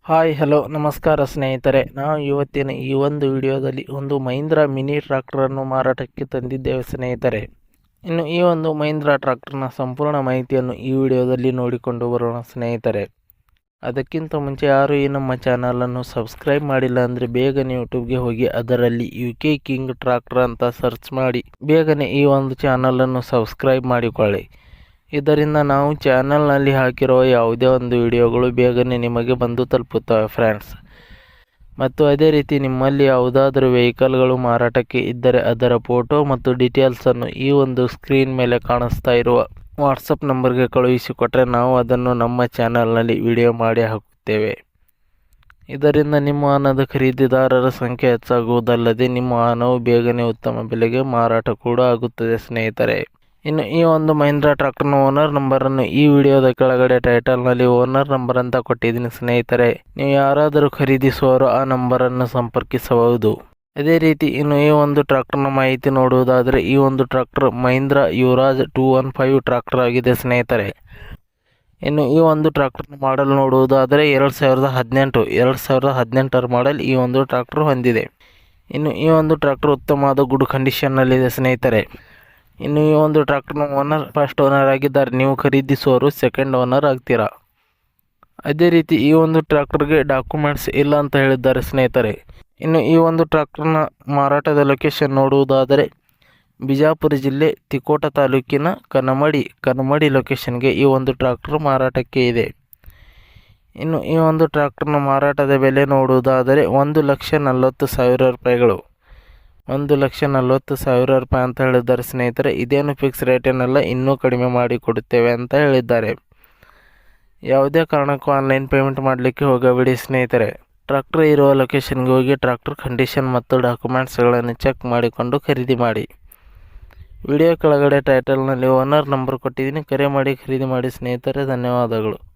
Hi hello ನಮಸ್ಕಾರ ಸ್ನೇಹಿತರೆ, ನಾವು ಇವತ್ತಿನ ಈ ಒಂದು ವಿಡಿಯೋದಲ್ಲಿ ಒಂದು ಮಹೀಂದ್ರಾ ಮಿನಿ ಟ್ರ್ಯಾಕ್ಟರನ್ನು ಮಾರಾಟಕ್ಕೆ ತಂದಿದ್ದೇವೆ ಸ್ನೇಹಿತರೆ. ಇನ್ನು ಈ ಒಂದು ಮಹೀಂದ್ರಾ ಟ್ರ್ಯಾಕ್ಟರ್ನ ಸಂಪೂರ್ಣ ಮಾಹಿತಿಯನ್ನು ಈ ವಿಡಿಯೋದಲ್ಲಿ ನೋಡಿಕೊಂಡು ಬರೋಣ ಸ್ನೇಹಿತರೆ. ಅದಕ್ಕಿಂತ ಮುಂಚೆ ಯಾರು ಈ ನಮ್ಮ ಚಾನಲನ್ನು ಸಬ್ಸ್ಕ್ರೈಬ್ ಮಾಡಿಲ್ಲ ಅಂದರೆ ಬೇಗನೆ ಯೂಟ್ಯೂಬ್ಗೆ ಹೋಗಿ ಅದರಲ್ಲಿ UK ಕಿಂಗ್ ಟ್ರ್ಯಾಕ್ಟರ್ ಅಂತ ಸರ್ಚ್ ಮಾಡಿ ಬೇಗನೆ ಈ ಒಂದು ಚಾನಲನ್ನು ಸಬ್ಸ್ಕ್ರೈಬ್ ಮಾಡಿಕೊಳ್ಳಿ. ಇದರಿಂದ ನಾವು ಚಾನಲ್ನಲ್ಲಿ ಹಾಕಿರುವ ಯಾವುದೇ ಒಂದು ವಿಡಿಯೋಗಳು ಬೇಗನೆ ನಿಮಗೆ ಬಂದು ತಲುಪುತ್ತವೆ ಫ್ರೆಂಡ್ಸ್. ಮತ್ತು ಅದೇ ರೀತಿ ನಿಮ್ಮಲ್ಲಿ ಯಾವುದಾದ್ರೂ ವೆಹಿಕಲ್ಗಳು ಮಾರಾಟಕ್ಕೆ ಇದ್ದರೆ ಅದರ ಫೋಟೋ ಮತ್ತು ಡೀಟೇಲ್ಸನ್ನು ಈ ಒಂದು ಸ್ಕ್ರೀನ್ ಮೇಲೆ ಕಾಣಿಸ್ತಾ ಇರುವ ವಾಟ್ಸಪ್ ನಂಬರ್ಗೆ ಕಳುಹಿಸಿಕೊಟ್ಟರೆ ನಾವು ಅದನ್ನು ನಮ್ಮ ಚಾನಲ್ನಲ್ಲಿ ವಿಡಿಯೋ ಮಾಡಿ ಹಾಕುತ್ತೇವೆ. ಇದರಿಂದ ನಿಮ್ಮ ವಾಹನದ ಖರೀದಿದಾರರ ಸಂಖ್ಯೆ ಹೆಚ್ಚಾಗುವುದಲ್ಲದೆ ನಿಮ್ಮ ವಾಹನವು ಬೇಗನೆ ಉತ್ತಮ ಬೆಲೆಗೆ ಮಾರಾಟ ಕೂಡ ಆಗುತ್ತದೆ ಸ್ನೇಹಿತರೆ. ಇನ್ನು ಈ ಒಂದು ಮಹೀಂದ್ರಾ ಟ್ರ್ಯಾಕ್ಟರ್ನ ಓನರ್ ನಂಬರನ್ನು ಈ ವಿಡಿಯೋದ ಕೆಳಗಡೆ ಟೈಟಲ್ನಲ್ಲಿ ಓನರ್ ನಂಬರ್ ಅಂತ ಕೊಟ್ಟಿದ್ದೀನಿ ಸ್ನೇಹಿತರೆ. ನೀವು ಯಾರಾದರೂ ಖರೀದಿಸುವವರು ಆ ನಂಬರನ್ನು ಸಂಪರ್ಕಿಸಬಹುದು. ಅದೇ ರೀತಿ ಇನ್ನು ಈ ಒಂದು ಟ್ರ್ಯಾಕ್ಟರ್ನ ಮಾಹಿತಿ ನೋಡುವುದಾದರೆ ಈ ಒಂದು ಟ್ರ್ಯಾಕ್ಟರ್ ಮಹೀಂದ್ರಾ ಯುವರಾಜ್ 215 ಟ್ರ್ಯಾಕ್ಟರ್ ಆಗಿದೆ ಸ್ನೇಹಿತರೆ. ಇನ್ನು ಈ ಒಂದು ಟ್ರ್ಯಾಕ್ಟರ್ನ ಮಾಡಲ್ ನೋಡುವುದಾದರೆ 2018 ಮಾಡಲ್ ಈ ಒಂದು ಟ್ರ್ಯಾಕ್ಟರ್ ಹೊಂದಿದೆ. ಇನ್ನು ಈ ಒಂದು ಟ್ರ್ಯಾಕ್ಟರ್ ಉತ್ತಮವಾದ ಗುಡ್ ಕಂಡೀಷನ್ನಲ್ಲಿದೆ ಸ್ನೇಹಿತರೆ. ಇನ್ನು ಈ ಒಂದು ಟ್ರ್ಯಾಕ್ಟರ್ನ ಓನರ್ ಫಸ್ಟ್ ಓನರ್ ಆಗಿದ್ದಾರೆ, ನೀವು ಖರೀದಿಸುವವರು ಸೆಕೆಂಡ್ ಓನರ್ ಆಗ್ತೀರಾ. ಅದೇ ರೀತಿ ಈ ಒಂದು ಟ್ರ್ಯಾಕ್ಟರ್ಗೆ ಡಾಕ್ಯುಮೆಂಟ್ಸ್ ಇಲ್ಲ ಅಂತ ಹೇಳಿದ್ದಾರೆ ಸ್ನೇಹಿತರೆ. ಇನ್ನು ಈ ಒಂದು ಟ್ರ್ಯಾಕ್ಟರ್ನ ಮಾರಾಟದ ಲೊಕೇಶನ್ ನೋಡುವುದಾದರೆ ಬಿಜಾಪುರ ಜಿಲ್ಲೆ ತಿಕೋಟ ತಾಲೂಕಿನ ಕನಮಡಿ ಲೊಕೇಶನ್ಗೆ ಈ ಒಂದು ಟ್ರ್ಯಾಕ್ಟರ್ ಮಾರಾಟಕ್ಕೆ ಇದೆ. ಇನ್ನು ಈ ಒಂದು ಟ್ರ್ಯಾಕ್ಟರ್ನ ಮಾರಾಟದ ಬೆಲೆ ನೋಡುವುದಾದರೆ 1,40,000 ರೂಪಾಯಿಗಳು. 1,40,000 ರೂಪಾಯಿ ಅಂತ ಹೇಳಿದ್ದಾರೆ ಸ್ನೇಹಿತರೆ. ಇದೇನು ಫಿಕ್ಸ್ ರೇಟ್ ಏನಲ್ಲ, ಇನ್ನೂ ಕಡಿಮೆ ಮಾಡಿ ಕೊಡುತ್ತೇವೆ ಅಂತ ಹೇಳಿದ್ದಾರೆ. ಯಾವುದೇ ಕಾರಣಕ್ಕೂ ಆನ್ಲೈನ್ ಪೇಮೆಂಟ್ ಮಾಡಲಿಕ್ಕೆ ಹೋಗಬೇಡಿ ಸ್ನೇಹಿತರೆ. ಟ್ರ್ಯಾಕ್ಟರ್ ಇರುವ ಲೊಕೇಶನ್ಗೆ ಹೋಗಿ ಟ್ರ್ಯಾಕ್ಟರ್ ಕಂಡೀಷನ್ ಮತ್ತು ಡಾಕ್ಯುಮೆಂಟ್ಸ್ಗಳನ್ನು ಚೆಕ್ ಮಾಡಿಕೊಂಡು ಖರೀದಿ ಮಾಡಿ. ವಿಡಿಯೋ ಕೆಳಗಡೆ ಟೈಟಲ್ನಲ್ಲಿ ಓನರ್ ನಂಬರ್ ಕೊಟ್ಟಿದ್ದೀನಿ, ಕರೆ ಮಾಡಿ ಖರೀದಿ ಮಾಡಿ ಸ್ನೇಹಿತರೆ. ಧನ್ಯವಾದಗಳು.